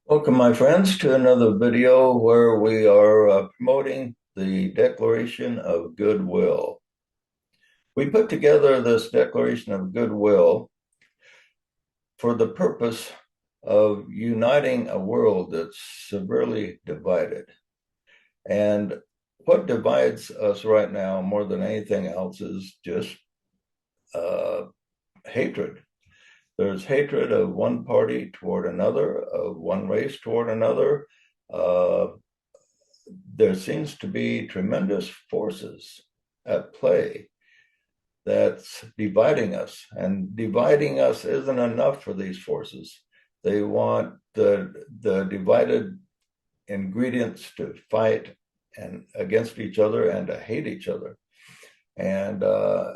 Welcome, my friends, to another video where we are promoting the Declaration of Goodwill. We put together this Declaration of Goodwill for the purpose of uniting a world that's severely divided. And what divides us right now more than anything else is just uh, hatred. There's hatred of one party toward another, of one race toward another. Uh, there seems to be tremendous forces at play that's dividing us, and dividing us isn't enough for these forces. They want the divided ingredients to fight and against each other and to hate each other. And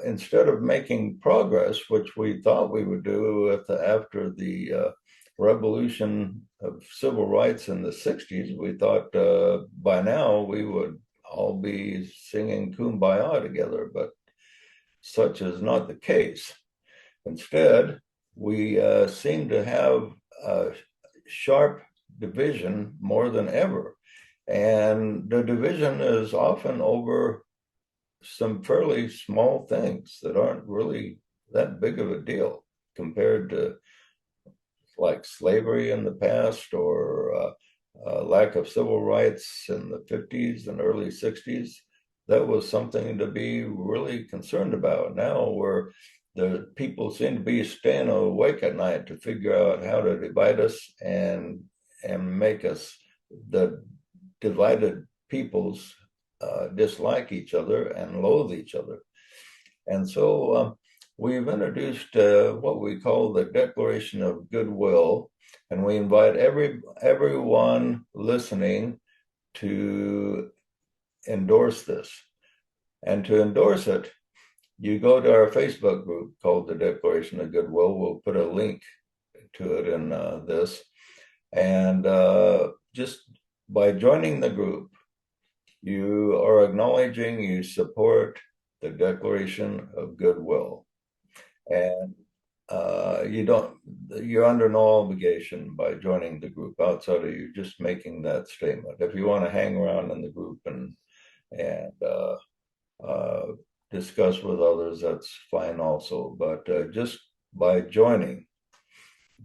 instead of making progress, which we thought we would do after the revolution of civil rights in the 60s, we thought by now we would all be singing Kumbaya together, but such is not the case. Instead, we seem to have a sharp division more than ever. And the division is often over some fairly small things that aren't really that big of a deal compared to like slavery in the past or lack of civil rights in the 50s and early 60s. That was something to be really concerned about. Now, where the people seem to be staying awake at night to figure out how to divide us and make us the divided peoples dislike each other and loathe each other. And so we've introduced what we call the Declaration of Goodwill, and we invite everyone listening to endorse this. And to endorse it, you go to our Facebook group called the Declaration of Goodwill. We'll put a link to it in this. And just by joining the group, you are acknowledging you support the Declaration of Goodwill. And you're under no obligation by joining the group outside of you just making that statement. If you want to hang around in the group and uh, discuss with others, that's fine also. But just by joining,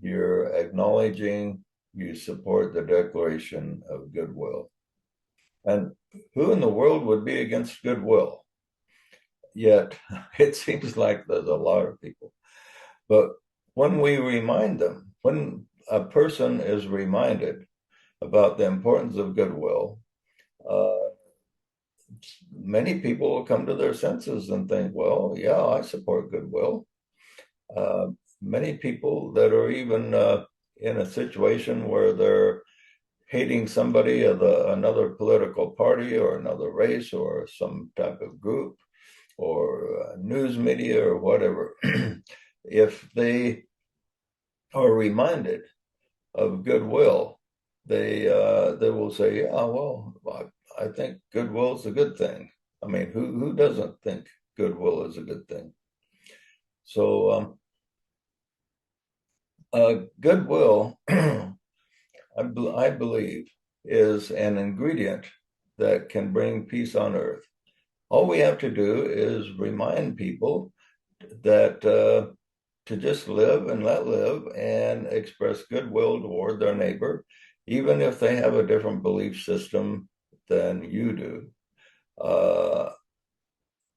you're acknowledging you support the Declaration of Goodwill. And who in the world would be against goodwill? Yet it seems like there's a lot of people. But when we remind them, when a person is reminded about the importance of goodwill, uh, many people will come to their senses and think, well, yeah, I support goodwill. Many people that are even in a situation where they're hating somebody of another political party or another race or some type of group or news media or whatever, if they are reminded of goodwill, they will say, "Yeah, well, I think goodwill is a good thing." I mean, who doesn't think goodwill is a good thing? So, goodwill, I believe, is an ingredient that can bring peace on earth. All we have to do is remind people that to just live and let live and express goodwill toward their neighbor, even if they have a different belief system than you do. Uh,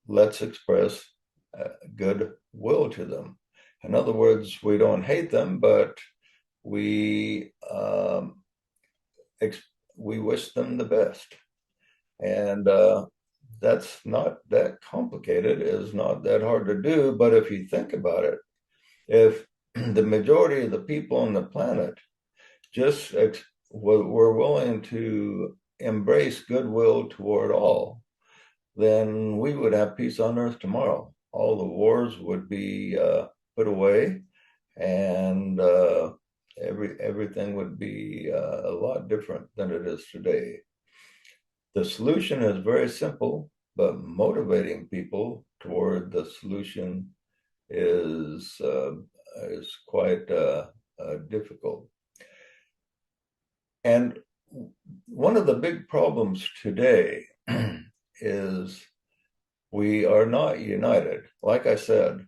let's express goodwill to them. In other words, we don't hate them, but we we wish them the best. And that's not that complicated. It's not that hard to do. But if you think about it, if the majority of the people on the planet just were willing to embrace goodwill toward all, then we would have peace on earth tomorrow. All the wars would be put away, and everything would be a lot different than it is today. The solution is very simple, but motivating people toward the solution is quite difficult. And one of the big problems today is we are not united. Like I said,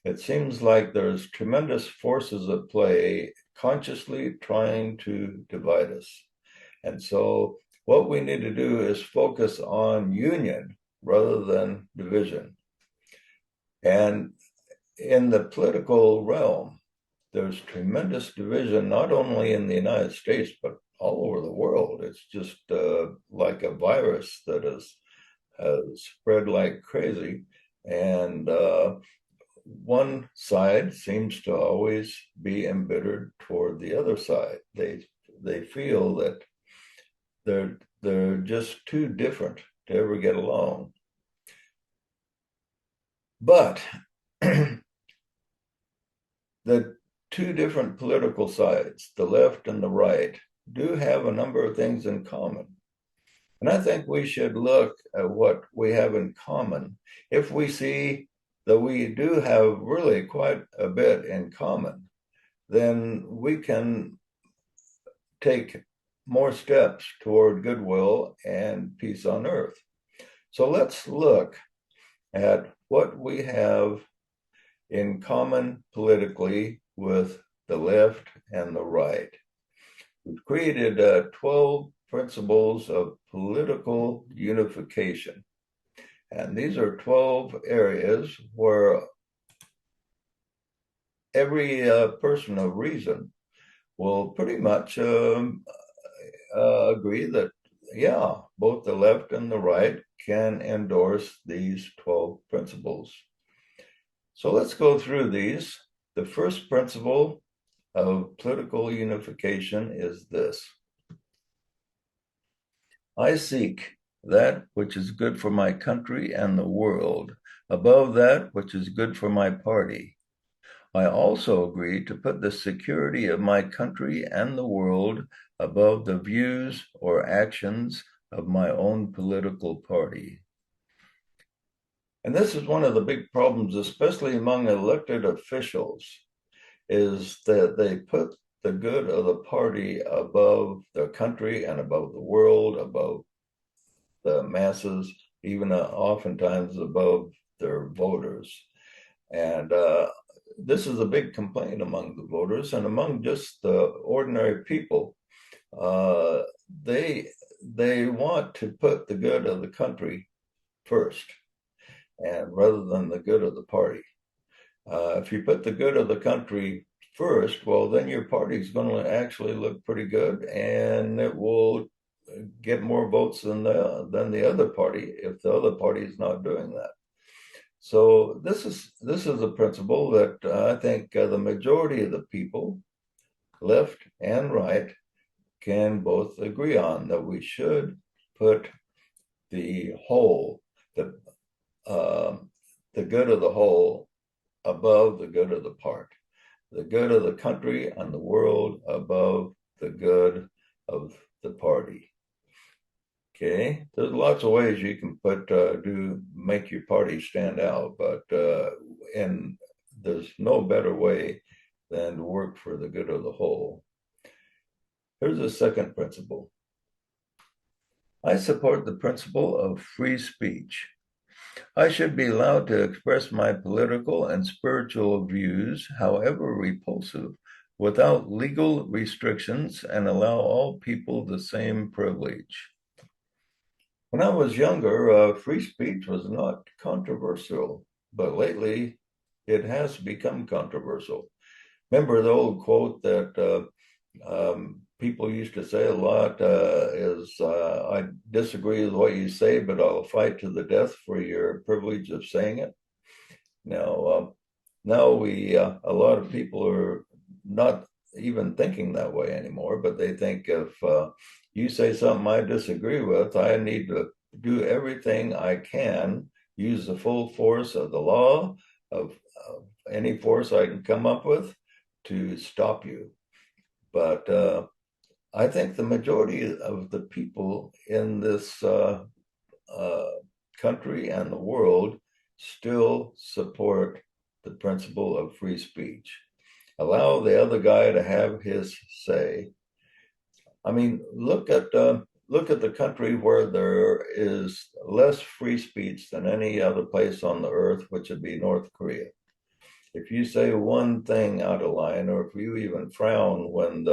it seems like there's tremendous forces at play consciously trying to divide us. And so what we need to do is focus on union rather than division. And in the political realm, there's tremendous division, not only in the United States, but all over the world. It's just like a virus that has spread like crazy. And one side seems to always be embittered toward the other side. They feel that they're just too different to ever get along. But the two different political sides, the left and the right, do have a number of things in common. And I think we should look at what we have in common. If we see that we do have really quite a bit in common, then we can take more steps toward goodwill and peace on earth. So let's look at what we have in common politically with the left and the right. We've created 12 principles of political unification. And these are 12 areas where every person of reason will pretty much agree that, yeah, both the left and the right can endorse these 12 principles. So let's go through these. The first principle of political unification is this: I seek that which is good for my country and the world above that which is good for my party. I also agree to put the security of my country and the world above the views or actions of my own political party. And this is one of the big problems, especially among elected officials, is that they put the good of the party above their country and above the world, above the masses, even oftentimes above their voters. And this is a big complaint among the voters and among just the ordinary people. Uh, they want to put the good of the country first, and rather than the good of the party. If you put the good of the country first, well, then your party is going to actually look pretty good, and it will get more votes than the other party if the other party is not doing that. So this is a principle that I think the majority of the people, left and right, can both agree on, that we should put the whole, the good of the whole above the good of the part, the good of the country and the world above the good of the party. Okay, there's lots of ways you can make your party stand out, but and there's no better way than to work for the good of the whole. Here's a second principle. I support the principle of free speech. I should be allowed to express my political and spiritual views, however repulsive, without legal restrictions, and allow all people the same privilege. When I was younger, free speech was not controversial, but lately it has become controversial. Remember the old quote that people used to say a lot is, I disagree with what you say, but I'll fight to the death for your privilege of saying it. Now a lot of people are not even thinking that way anymore, but they think if you say something I disagree with, I need to do everything I can, use the full force of the law, of any force I can come up with to stop you. But I think the majority of the people in this country and the world still support the principle of free speech. Allow the other guy to have his say. I mean, look at the country where there is less free speech than any other place on the earth, which would be North Korea. If you say one thing out of line, or if you even frown when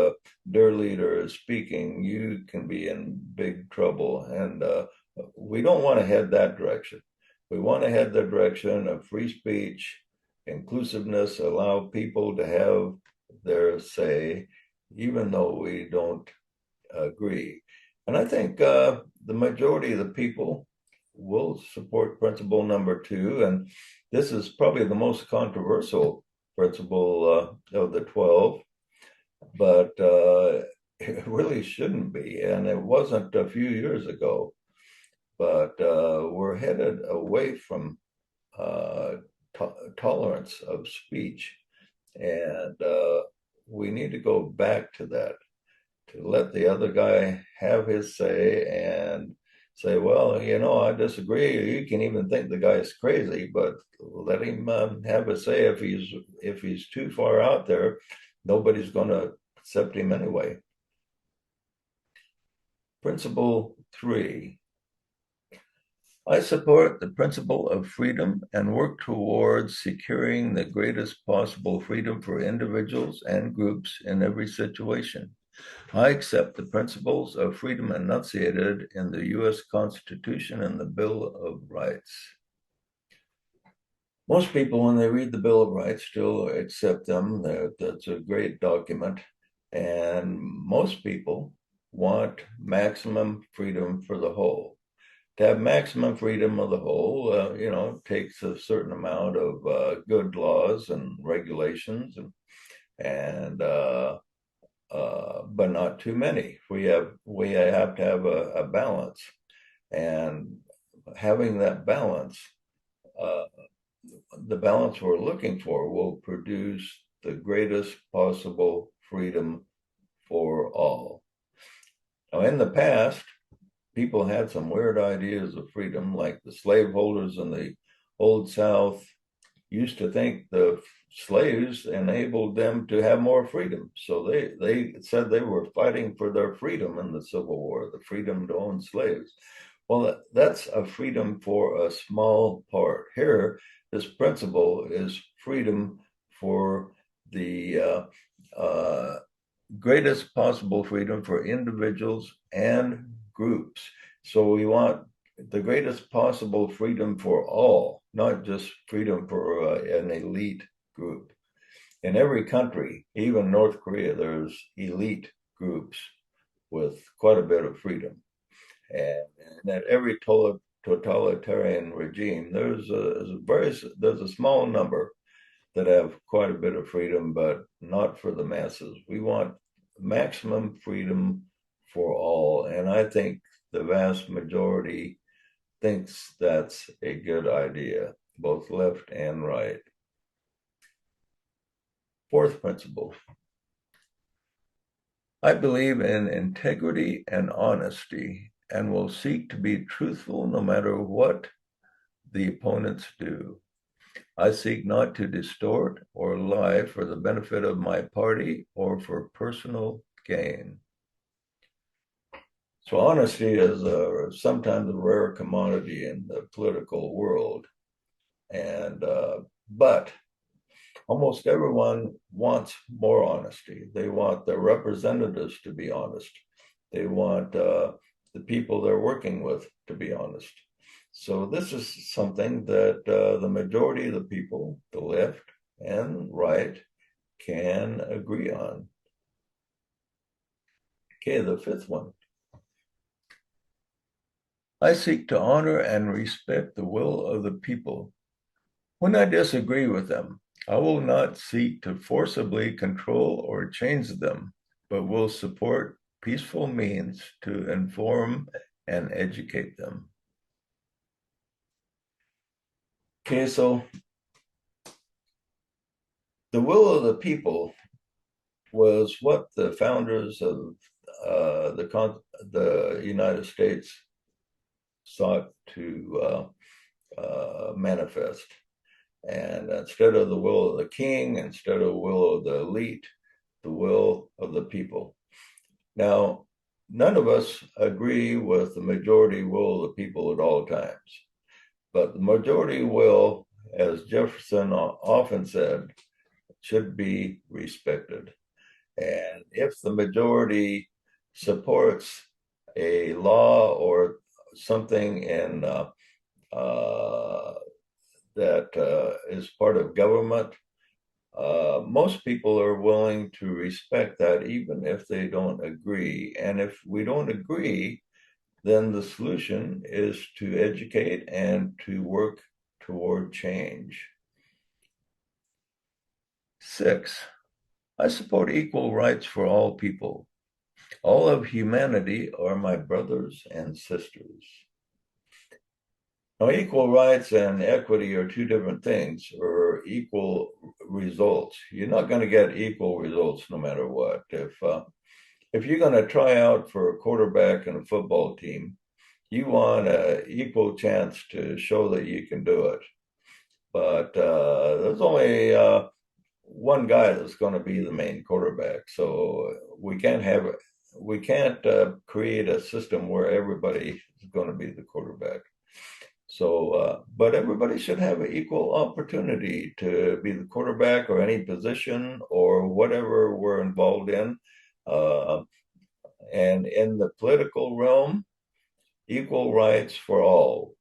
their leader is speaking, you can be in big trouble. And we don't want to head that direction. We want to head the direction of free speech, inclusiveness, allow people to have their say, even though we don't agree. And I think the majority of the people will support principle number two. And this is probably the most controversial principle of the 12, but it really shouldn't be. And it wasn't a few years ago, but we're headed away from uh, tolerance of speech. And we need to go back to that, to let the other guy have his say and say, well, you know, I disagree. You can even think the guy's crazy, but let him have a say. If he's too far out there, nobody's going to accept him anyway. Principle three. I support the principle of freedom and work towards securing the greatest possible freedom for individuals and groups in every situation. I accept the principles of freedom enunciated in the U.S. Constitution and the Bill of Rights. Most people, when they read the Bill of Rights, still accept them. That's a great document. And most people want maximum freedom for the whole. To have maximum freedom of the whole, takes a certain amount of good laws and regulations, and but not too many. We have to have a balance, and having that balance, uh, the balance we're looking for, will produce the greatest possible freedom for all. Now, in the past, people had some weird ideas of freedom, like the slaveholders in the Old South used to think the slaves enabled them to have more freedom. So they said they were fighting for their freedom in the Civil War, the freedom to own slaves. Well, that's a freedom for a small part. Here, this principle is freedom for the greatest possible freedom for individuals and groups. So we want the greatest possible freedom for all, not just freedom for an elite group. In every country, even North Korea, there's elite groups with quite a bit of freedom. And at every totalitarian regime, there's a small number that have quite a bit of freedom, but not for the masses. We want maximum freedom for all. And I think the vast majority thinks that's a good idea, both left and right. Fourth principle. I believe in integrity and honesty and will seek to be truthful no matter what the opponents do. I seek not to distort or lie for the benefit of my party or for personal gain. So honesty is sometimes a rare commodity in the political world, and but almost everyone wants more honesty. They want their representatives to be honest. They want the people they're working with to be honest. So this is something that the majority of the people, the left and right, can agree on. Okay, the fifth one. I seek to honor and respect the will of the people. When I disagree with them, I will not seek to forcibly control or change them, but will support peaceful means to inform and educate them. Okay, so the will of the people was what the founders of the United States sought to manifest. And instead of the will of the king, instead of the will of the elite, the will of the people. Now, none of us agree with the majority will of the people at all times, but the majority will, as Jefferson often said, should be respected. And if the majority supports a law or something in that is part of government, most people are willing to respect that, even if they don't agree. And if we don't agree, then the solution is to educate and to work toward change. 6, I support equal rights for all people. All of humanity are my brothers and sisters. Now, equal rights and equity are two different things, or equal results. You're not going to get equal results no matter what. If you're going to try out for a quarterback in a football team, you want an equal chance to show that you can do it. But there's only one guy that's going to be the main quarterback, so we can't create a system where everybody is going to be the quarterback. So, but everybody should have an equal opportunity to be the quarterback or any position or whatever we're involved in. Uh, and in the political realm, equal rights for all.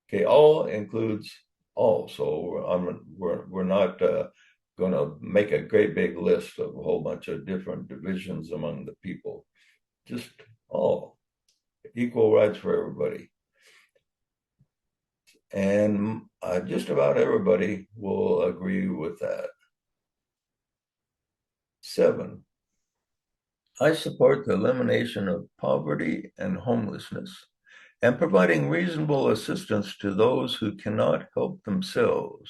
Okay, all includes all. So we're not going to make a great big list of a whole bunch of different divisions among the people. Just all equal rights for everybody. And just about everybody will agree with that. 7, I support the elimination of poverty and homelessness and providing reasonable assistance to those who cannot help themselves.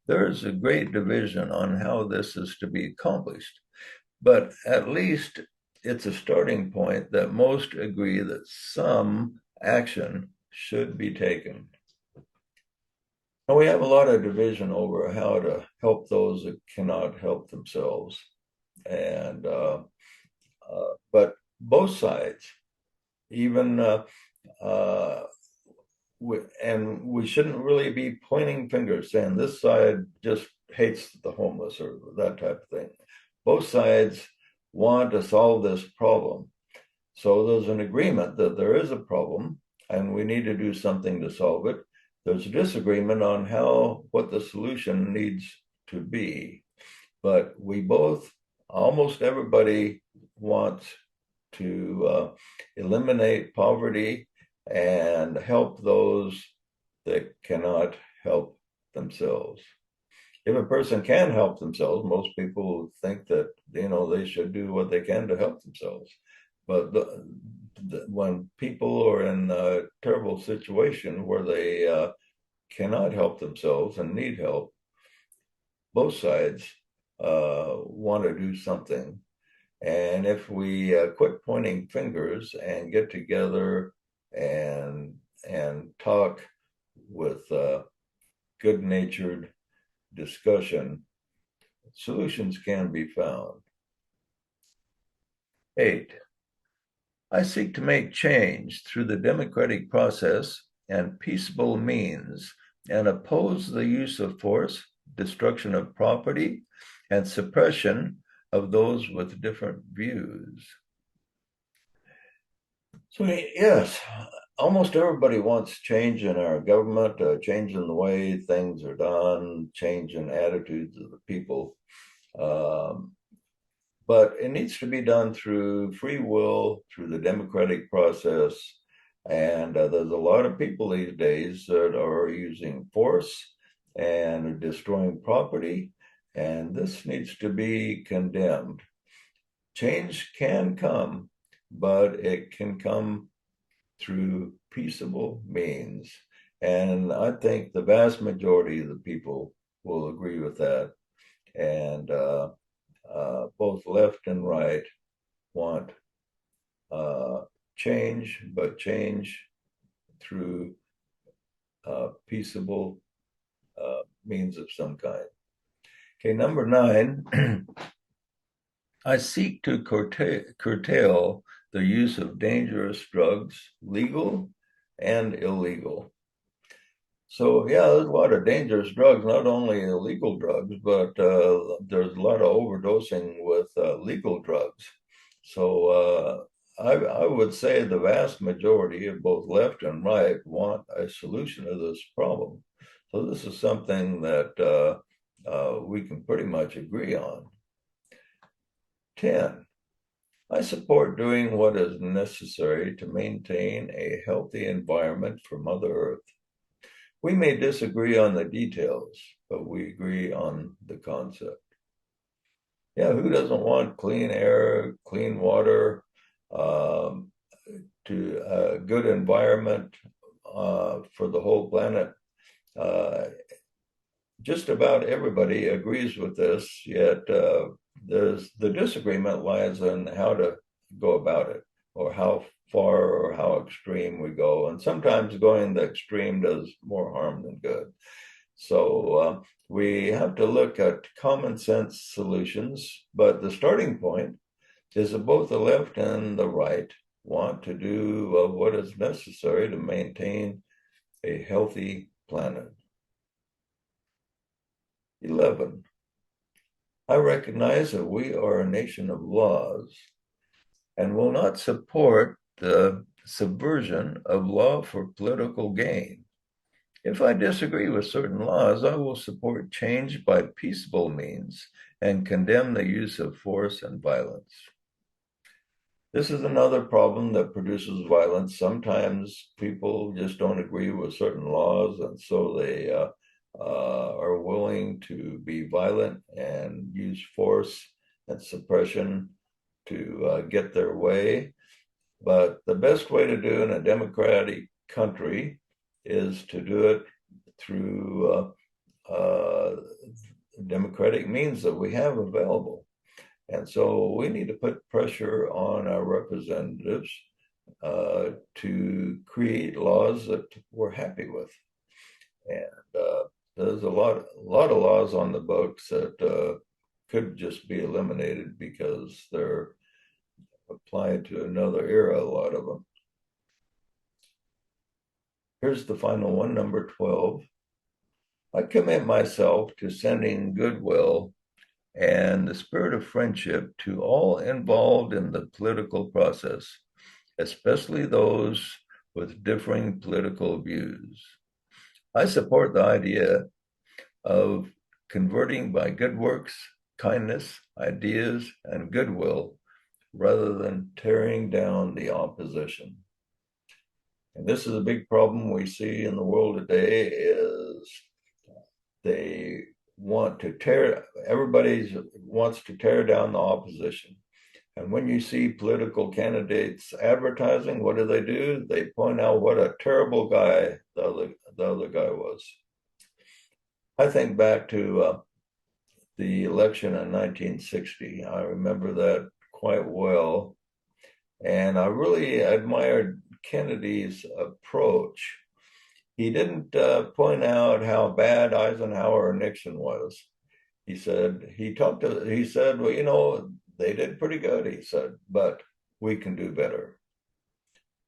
There is a great division on how this is to be accomplished, but at least it's a starting point that most agree that some action should be taken. And we have a lot of division over how to help those that cannot help themselves. And but both sides, even and we shouldn't really be pointing fingers saying this side just hates the homeless or that type of thing. Both sides want to solve this problem. So there's an agreement that there is a problem and we need to do something to solve it. There's a disagreement on what the solution needs to be. But we both, almost everybody wants to eliminate poverty and help those that cannot help themselves. If a person can help themselves, most people think that they should do what they can to help themselves. But when people are in a terrible situation where they cannot help themselves and need help, both sides want to do something. And if we quit pointing fingers and get together and talk with good-natured discussion, solutions can be found. 8, I seek to make change through the democratic process and peaceable means and oppose the use of force, destruction of property, and suppression of those with different views. So, yes, almost everybody wants change in our government, change in the way things are done, change in attitudes of the people. But it needs to be done through free will, through the democratic process. And there's a lot of people these days that are using force and destroying property. And this needs to be condemned. Change can come, but it can come through peaceable means. And I think the vast majority of the people will agree with that. And both left and right want change, but change through peaceable means of some kind. Okay, number 9, I seek to curtail the use of dangerous drugs, legal and illegal. So yeah, there's a lot of dangerous drugs, not only illegal drugs, but there's a lot of overdosing with legal drugs. So I would say the vast majority of both left and right want a solution to this problem. So this is something that we can pretty much agree on. 10. I support doing what is necessary to maintain a healthy environment for Mother Earth. We may disagree on the details, but we agree on the concept. Yeah, who doesn't want clean air, clean water, um, to a good environment for the whole planet? Uh, just about everybody agrees with this, yet there's the disagreement lies in how to go about it, or how far or how extreme we go. And sometimes going the extreme does more harm than good. So we have to look at common sense solutions, but the starting point is that both the left and the right want to do what is necessary to maintain a healthy planet. 11. I recognize that we are a nation of laws and will not support the subversion of law for political gain. If I disagree with certain laws, I will support change by peaceable means and condemn the use of force and violence. This is another problem that produces violence. Sometimes people just don't agree with certain laws, and so they are willing to be violent and use force and suppression to get their way. But the best way to do in a democratic country is to do it through democratic means that we have available. And so we need to put pressure on our representatives to create laws that we're happy with. And there's a lot of laws on the books that could just be eliminated because they're applied to another era, a lot of them. Here's the final one, number 12. I commit myself to sending goodwill and the spirit of friendship to all involved in the political process, especially those with differing political views. I support the idea of converting by good works, kindness, ideas, and goodwill rather than tearing down the opposition. And this is a big problem we see in the world today is they want to everybody wants to tear down the opposition. And when you see political candidates advertising, what do? They point out what a terrible guy the other guy was. I think back to the election in 1960. I remember that quite well. And I really admired Kennedy's approach. He didn't point out how bad Eisenhower or Nixon was. He said, well, you know, they did pretty good, he said, but we can do better.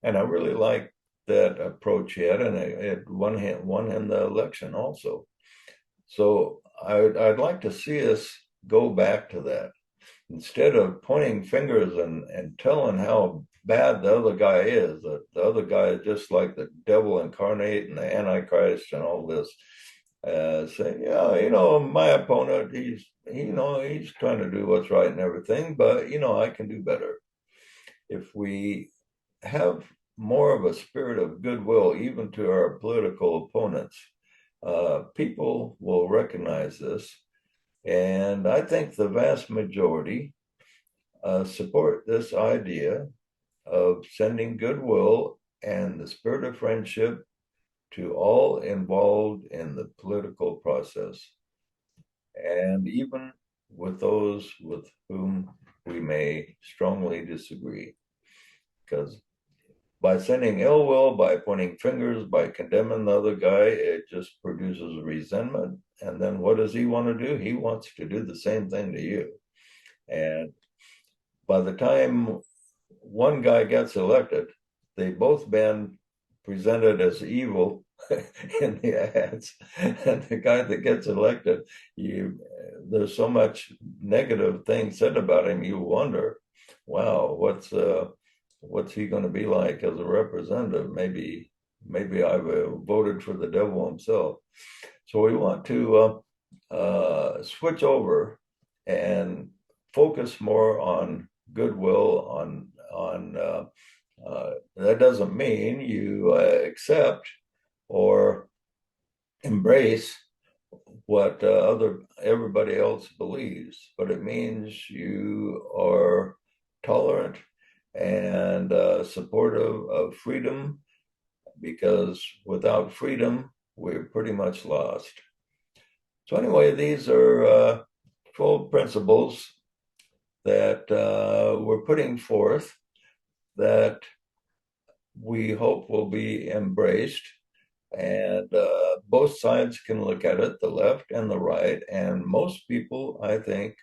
And I really liked that approach he had, and it won him the election also. So I'd like to see us go back to that. Instead of pointing fingers and telling how bad the other guy is, that the other guy is just like the devil incarnate and the Antichrist and all this, saying, yeah, you know, my opponent, he's trying to do what's right and everything, but, you know, I can do better. If we have more of a spirit of goodwill, even to our political opponents, people will recognize this. And I think the vast majority support this idea of sending goodwill and the spirit of friendship to all involved in the political process, and even with those with whom we may strongly disagree. Because by sending ill will, by pointing fingers, by condemning the other guy, it just produces resentment. And then what does he want to do? He wants to do the same thing to you. And by the time one guy gets elected, they've both been presented as evil in the ads. And the guy that gets elected, there's so much negative things said about him, you wonder, wow, what's he going to be like as a representative? Maybe I've voted for the devil himself. So we want to switch over and focus more on goodwill. That doesn't mean you accept or embrace what everybody else believes, but it means you are tolerant and supportive of freedom, because without freedom, we're pretty much lost. So anyway, these are 12 principles that we're putting forth that we hope will be embraced. And both sides can look at it, the left and the right. And most people, I think,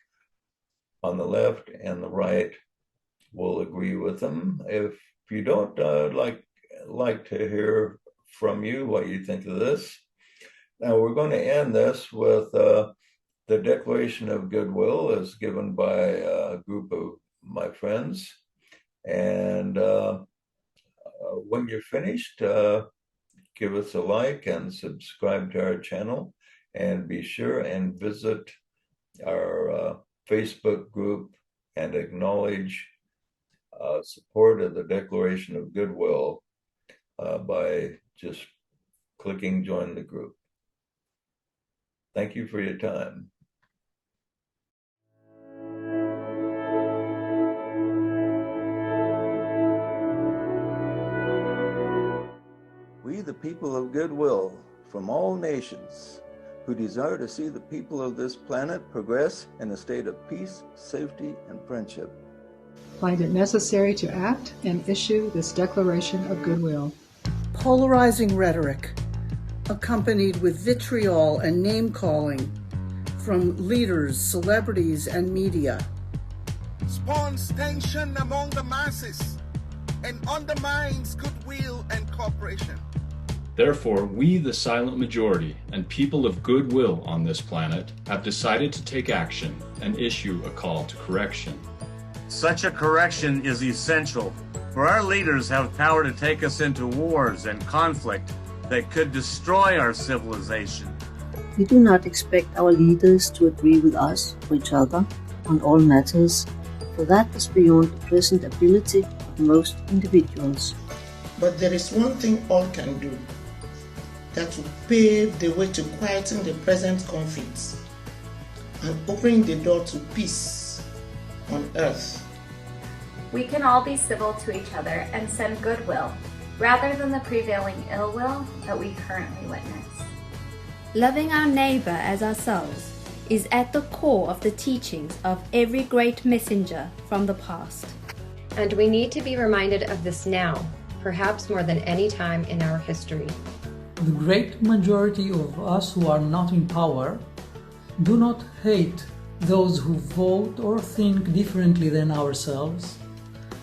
on the left and the right will agree with them. If you don't, like to hear from you what you think of this. Now, we're going to end this with the Declaration of Goodwill as given by a group of my friends. And when you're finished, give us a like and subscribe to our channel. And be sure and visit our Facebook group and acknowledge support of the Declaration of Goodwill by just clicking join the group. Thank you for your time. We, the people of goodwill from all nations, who desire to see the people of this planet progress in a state of peace, safety, and friendship, find it necessary to act and issue this Declaration of Goodwill. Polarizing rhetoric, accompanied with vitriol and name-calling from leaders, celebrities, and media, spawns tension among the masses and undermines goodwill and cooperation. Therefore, we, the silent majority, and people of goodwill on this planet, have decided to take action and issue a call to correction. Such a correction is essential, for our leaders have power to take us into wars and conflict that could destroy our civilization. We do not expect our leaders to agree with us or each other on all matters, for that is beyond the present ability of most individuals. But there is one thing all can do that will pave the way to quieten the present conflicts and opening the door to peace on earth. We can all be civil to each other and send goodwill, rather than the prevailing ill will that we currently witness. Loving our neighbor as ourselves is at the core of the teachings of every great messenger from the past. And we need to be reminded of this now, perhaps more than any time in our history. The great majority of us who are not in power do not hate those who vote or think differently than ourselves,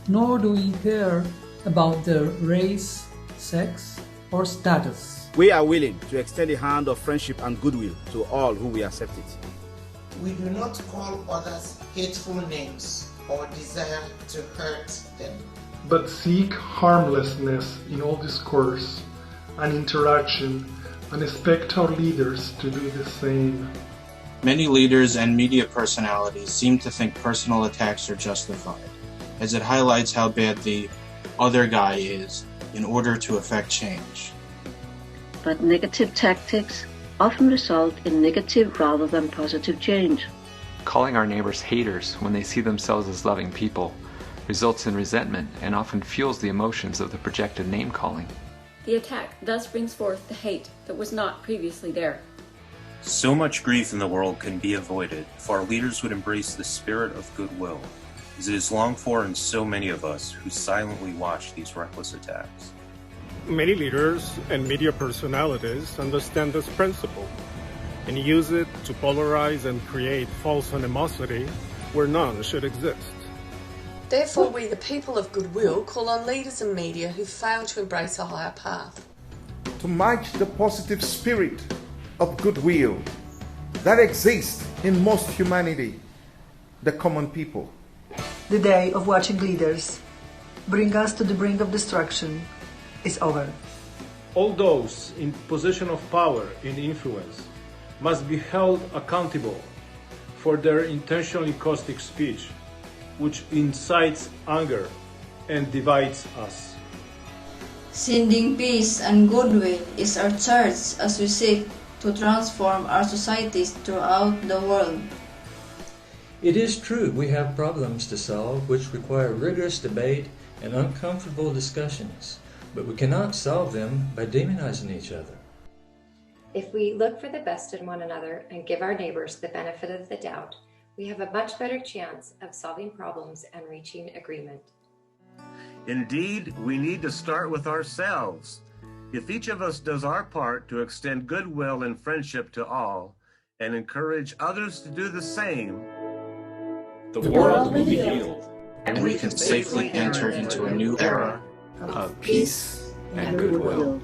nor do we care about their race, sex, or status. We are willing to extend a hand of friendship and goodwill to all who will accept it. We do not call others hateful names or desire to hurt them, but seek harmlessness in all discourse and interaction, and expect our leaders to do the same. Many leaders and media personalities seem to think personal attacks are justified, as it highlights how bad the other guy is in order to effect change. But negative tactics often result in negative rather than positive change. Calling our neighbors haters when they see themselves as loving people results in resentment and often fuels the emotions of the projected name-calling. The attack thus brings forth the hate that was not previously there. So much grief in the world can be avoided if our leaders would embrace the spirit of goodwill, as it is longed for in so many of us who silently watch these reckless attacks. Many leaders and media personalities understand this principle and use it to polarize and create false animosity where none should exist. Therefore, we, the people of goodwill, call on leaders and media who fail to embrace a higher path. To match the positive spirit of goodwill that exists in most humanity, the common people. The day of watching leaders bring us to the brink of destruction is over. All those in position of power and influence must be held accountable for their intentionally caustic speech, which incites anger and divides us. Sending peace and goodwill is our charge as we seek to transform our societies throughout the world. It is true we have problems to solve which require rigorous debate and uncomfortable discussions, but we cannot solve them by demonizing each other. If we look for the best in one another and give our neighbors the benefit of the doubt, we have a much better chance of solving problems and reaching agreement. Indeed, we need to start with ourselves. If each of us does our part to extend goodwill and friendship to all and encourage others to do the same, the world will be healed, and we can safely enter into a new era of peace and goodwill.